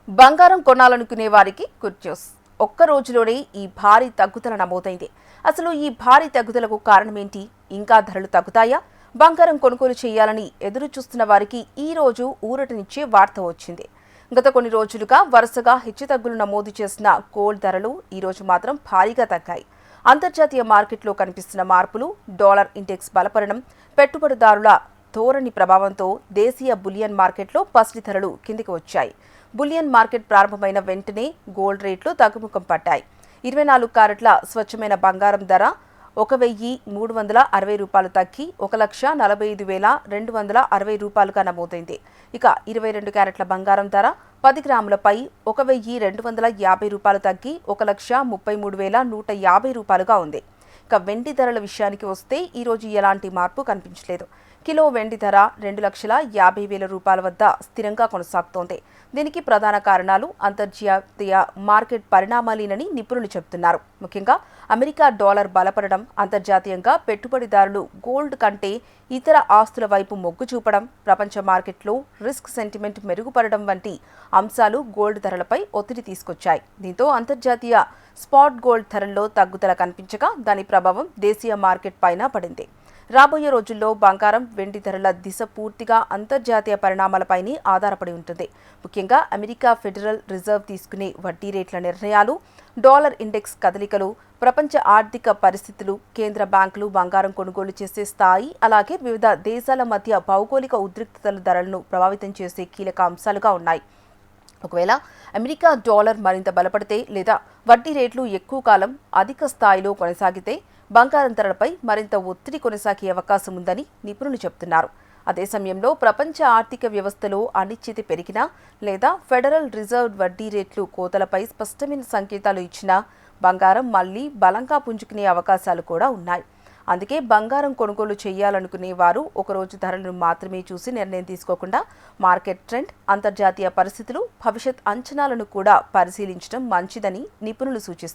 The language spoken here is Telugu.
బంగారం కొనాలనుకునే వారికి గుడ్ న్యూస్. ఒక్క రోజులోనే ఈ భారీ తగ్గుదల నమోదైంది. అసలు ఈ భారీ తగ్గుదలకు కారణమేంటి? ఇంకా ధరలు తగ్గుతాయా? బంగారం కొనుగోలు చేయాలని ఎదురు చూస్తున్న వారికి ఈ రోజు ఊరటనిచ్చే వార్త వచ్చింది. గత కొన్ని రోజులుగా వరుసగా హెచ్చుతగ్గులు నమోదు చేసిన గోల్డ్ ధరలు ఈ రోజు మాత్రం భారీగా తగ్గాయి. అంతర్జాతీయ మార్కెట్లో కనిపిస్తున్న మార్పులు, డాలర్ ఇండెక్స్ బలపడడం, పెట్టుబడిదారుల ధోరణి ప్రభావంతో దేశీయ బులియన్ మార్కెట్లో పసిడి ధరలు కిందికి వచ్చాయి. బులియన్ మార్కెట్ ప్రారంభమైన వెంటనే గోల్డ్ రేట్లు తగ్గుముఖం పట్టాయి. 24 క్యారెట్ల స్వచ్ఛమైన బంగారం ధర 1,360 రూపాయలు తగ్గి 1,45,260 రూపాయలుగా నమోదైంది. ఇక 22 క్యారెట్ల బంగారం ధర 10 గ్రాములపై 1,250 రూపాయలు తగ్గి 1,33,150 రూపాయలుగా ఉంది. ఇక వెండి ధరల విషయానికి వస్తే ఈరోజు ఎలాంటి మార్పు కనిపించలేదు. కిలో వెండి ధర 2,50,000 రూపాయల వద్ద స్థిరంగా కొనసాగుతోంది. దీనికి ప్రధాన కారణాలు అంతర్జాతీయ మార్కెట్ పరిణామాలేనని నిపుణులు చెబుతున్నారు. ముఖ్యంగా అమెరికా డాలర్ బలపడడం, అంతర్జాతీయంగా పెట్టుబడిదారులు గోల్డ్ కంటే ఇతర ఆస్తుల వైపు మొగ్గు చూపడం, ప్రపంచ మార్కెట్లో రిస్క్ సెంటిమెంట్ మెరుగుపడడం వంటి అంశాలు గోల్డ్ ధరలపై ఒత్తిడి తీసుకొచ్చాయి. దీంతో అంతర్జాతీయ స్పాట్ గోల్డ్ ధరల్లో తగ్గుదల కనిపించగా దాని ప్రభావం దేశీయ మార్కెట్ పైన పడింది. రాబోయే రోజుల్లో బంగారం, వెండి ధరల దిశ పూర్తిగా అంతర్జాతీయ పరిణామాలపైనే ఆధారపడి ఉంటుంది. ముఖ్యంగా అమెరికా ఫెడరల్ రిజర్వ్ తీసుకునే వడ్డీ రేట్ల నిర్ణయాలు, డాలర్ ఇండెక్స్ కదలికలు, ప్రపంచ ఆర్థిక పరిస్థితులు, కేంద్ర బ్యాంకులు బంగారం కొనుగోలు చేసే స్థాయి, అలాగే వివిధ దేశాల మధ్య భౌగోళిక ఉద్రిక్తతల ధరలను ప్రభావితం చేసే కీలక అంశాలుగా ఉన్నాయి. ఒకవేళ అమెరికా డాలర్ మరింత బలపడితే లేదా వడ్డీ రేట్లు ఎక్కువ కాలం అధిక స్థాయిలో కొనసాగితే బంగారం ధరలపై మరింత ఒత్తిడి కొనసాగే అవకాశం ఉందని నిపుణులు చెబుతున్నారు. అదే సమయంలో ప్రపంచ ఆర్థిక వ్యవస్థలో అనిశ్చితి పెరిగినా లేదా ఫెడరల్ రిజర్వ్ వడ్డీ రేట్లు కోతలపై స్పష్టమైన సంకేతాలు ఇచ్చినా బంగారం మళ్లీ బలంగా పుంజుకునే అవకాశాలు కూడా ఉన్నాయి. అందుకే బంగారం కొనుగోలు చేయాలనుకునే వారు ఒకరోజు ధరలను మాత్రమే చూసి నిర్ణయం తీసుకోకుండా మార్కెట్ ట్రెండ్, అంతర్జాతీయ పరిస్థితులు, భవిష్యత్ అంచనాలను కూడా పరిశీలించడం మంచిదని నిపుణులు సూచిస్తున్నారు.